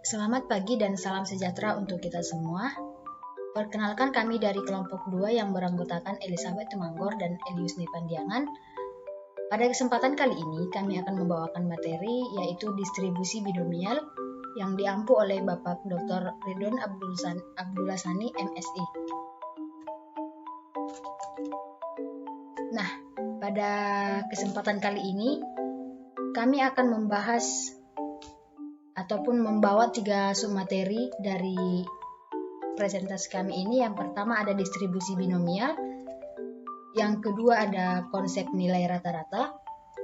Selamat pagi dan salam sejahtera untuk kita semua. Perkenalkan kami dari kelompok 2 yang beranggotakan Elizabeth Tumanggor dan Elius Nipandiangan. Pada kesempatan kali ini kami akan membawakan materi yaitu distribusi binomial yang diampu oleh Bapak Dr. Ridwan Abdullah Sani, MSI. Nah, pada kesempatan kali ini kami akan membahas ataupun membawa 3 submateri dari presentasi kami ini. Yang pertama ada distribusi binomial, yang kedua ada konsep nilai rata-rata,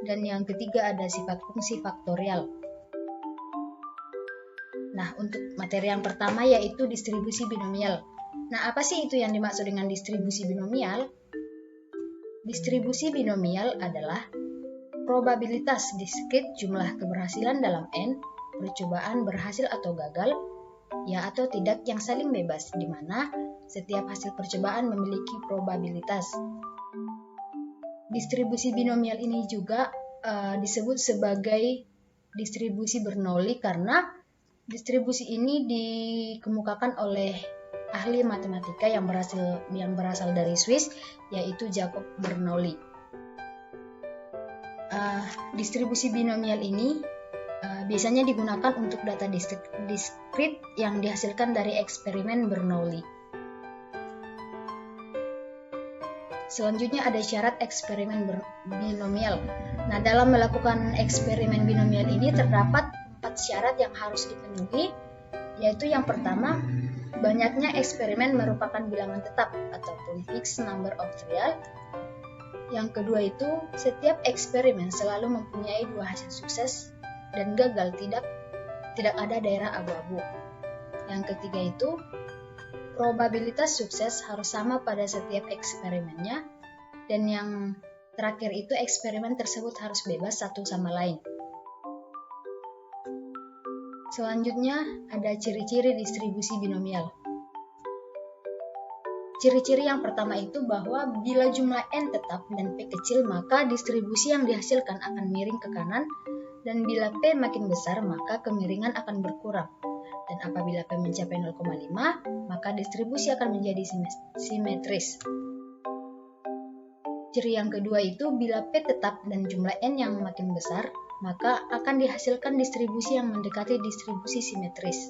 dan yang ketiga ada sifat fungsi faktorial. Nah, untuk materi yang pertama yaitu distribusi binomial. Nah, apa sih itu yang dimaksud dengan distribusi binomial? Distribusi binomial adalah probabilitas diskrit jumlah keberhasilan dalam N, percobaan berhasil atau gagal, ya atau tidak yang saling bebas, di mana setiap hasil percobaan memiliki probabilitas. Distribusi binomial ini juga disebut sebagai distribusi Bernoulli karena distribusi ini dikemukakan oleh ahli matematika yang berasal dari Swiss, yaitu Jacob Bernoulli. Distribusi binomial ini biasanya digunakan untuk data diskrit yang dihasilkan dari eksperimen Bernoulli. Selanjutnya ada syarat eksperimen binomial. Nah, dalam melakukan eksperimen binomial ini terdapat 4 syarat yang harus dipenuhi, yaitu yang pertama, banyaknya eksperimen merupakan bilangan tetap ataupun fixed number of trial. Yang kedua itu, setiap eksperimen selalu mempunyai 2 hasil sukses dan gagal, tidak ada daerah abu-abu. Yang ketiga itu, probabilitas sukses harus sama pada setiap eksperimennya, dan yang terakhir itu eksperimen tersebut harus bebas satu sama lain. Selanjutnya ada ciri-ciri distribusi binomial. Ciri-ciri yang pertama itu bahwa bila jumlah N tetap dan P kecil, maka distribusi yang dihasilkan akan miring ke kanan, dan bila P makin besar maka kemiringan akan berkurang. Dan apabila P mencapai 0,5, maka distribusi akan menjadi simetris. Ciri yang kedua itu bila P tetap dan jumlah N yang makin besar, maka akan dihasilkan distribusi yang mendekati distribusi simetris.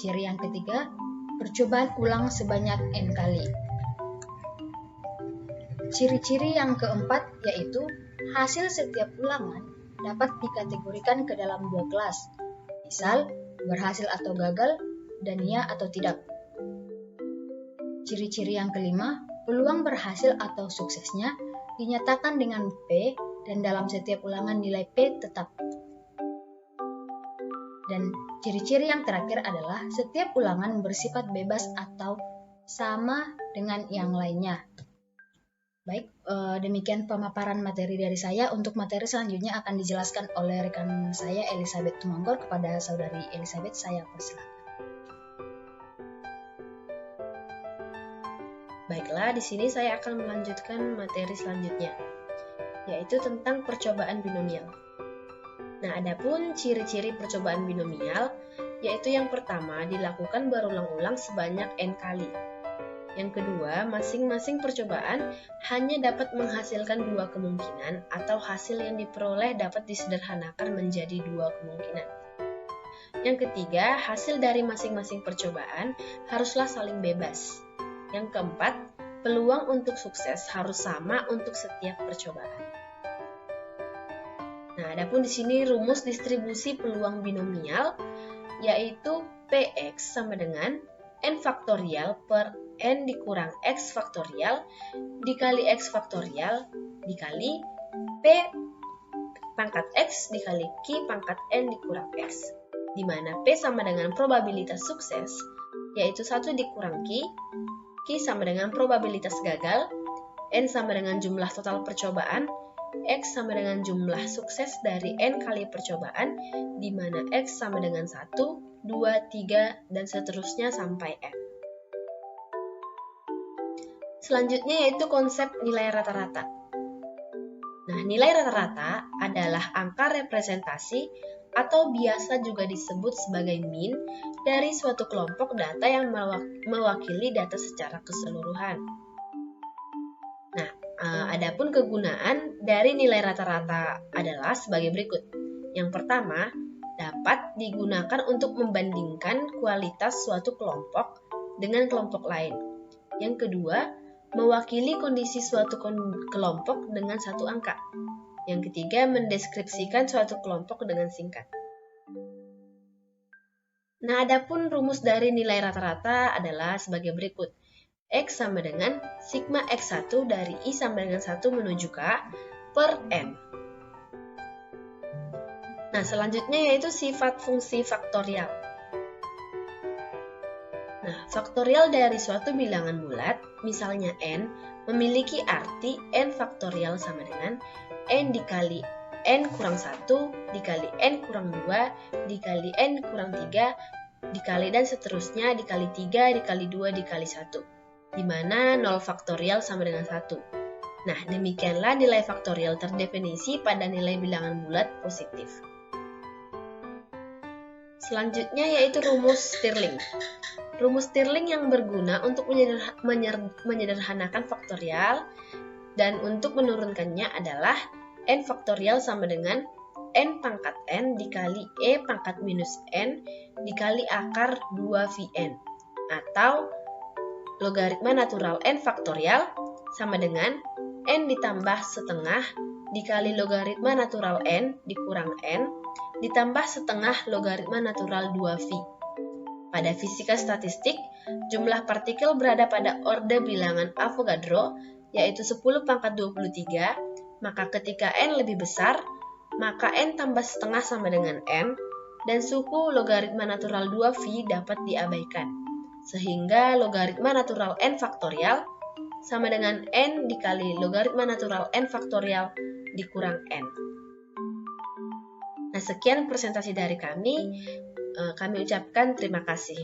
Ciri yang ketiga, percobaan ulang sebanyak N kali. Ciri-ciri yang keempat yaitu hasil setiap ulangan dapat dikategorikan ke dalam 2 kelas, misal berhasil atau gagal, dan ya atau tidak. Ciri-ciri yang kelima, peluang berhasil atau suksesnya dinyatakan dengan P, dan dalam setiap ulangan nilai P tetap. Dan ciri-ciri yang terakhir adalah setiap ulangan bersifat bebas atau sama dengan yang lainnya. Baik, demikian pemaparan materi dari saya. Untuk materi selanjutnya akan dijelaskan oleh rekan saya Elizabeth Tumanggor. Kepada saudari Elizabeth, saya persilakan. Baiklah, di sini saya akan melanjutkan materi selanjutnya, yaitu tentang percobaan binomial. Nah, adapun ciri-ciri percobaan binomial, yaitu yang pertama dilakukan berulang-ulang sebanyak N kali. Yang kedua, masing-masing percobaan hanya dapat menghasilkan 2 kemungkinan atau hasil yang diperoleh dapat disederhanakan menjadi 2 kemungkinan. Yang ketiga, hasil dari masing-masing percobaan haruslah saling bebas. Yang keempat, peluang untuk sukses harus sama untuk setiap percobaan. Nah, adapun di sini rumus distribusi peluang binomial yaitu Px sama dengan N faktorial per N dikurang X faktorial dikali X faktorial dikali P pangkat X dikali Q pangkat N dikurang X, di mana P sama dengan probabilitas sukses, yaitu 1 dikurang Q sama dengan probabilitas gagal, N sama dengan jumlah total percobaan, X sama dengan jumlah sukses dari N kali percobaan, di mana X sama dengan 1, 2, 3, dan seterusnya sampai N. Selanjutnya yaitu konsep nilai rata-rata. Nah, nilai rata-rata adalah angka representasi atau biasa juga disebut sebagai mean dari suatu kelompok data yang mewakili data secara keseluruhan. Nah, adapun kegunaan dari nilai rata-rata adalah sebagai berikut. Yang pertama, dapat digunakan untuk membandingkan kualitas suatu kelompok dengan kelompok lain. Yang kedua, mewakili kondisi suatu kelompok dengan satu angka. Yang ketiga, mendeskripsikan suatu kelompok dengan singkat. Nah, adapun rumus dari nilai rata-rata adalah sebagai berikut. X sama dengan sigma X1 dari I sama dengan 1 menuju K per N. Nah, selanjutnya yaitu sifat fungsi faktorial. Nah, faktorial dari suatu bilangan bulat, misalnya N, memiliki arti N faktorial sama dengan N dikali N kurang 1, dikali N kurang 2, dikali N kurang 3, dikali dan seterusnya, dikali 3, dikali 2, dikali 1. Di mana 0 faktorial sama dengan 1. Nah, demikianlah nilai faktorial terdefinisi pada nilai bilangan bulat positif. Selanjutnya yaitu rumus Stirling. Rumus Stirling yang berguna untuk menyederhanakan faktorial dan untuk menurunkannya adalah N faktorial sama dengan N pangkat N dikali E pangkat minus N dikali akar 2Vn, atau logaritma natural N faktorial sama dengan N ditambah setengah dikali logaritma natural N dikurang N ditambah setengah logaritma natural 2V. Pada fisika statistik, jumlah partikel berada pada orde bilangan Avogadro, yaitu 10 pangkat 23, maka ketika N lebih besar, maka N tambah setengah sama dengan N, dan suku logaritma natural 2V dapat diabaikan, sehingga logaritma natural N faktorial sama dengan N dikali logaritma natural N faktorial dikurang N. Nah, sekian presentasi dari kami. Kami ucapkan terima kasih.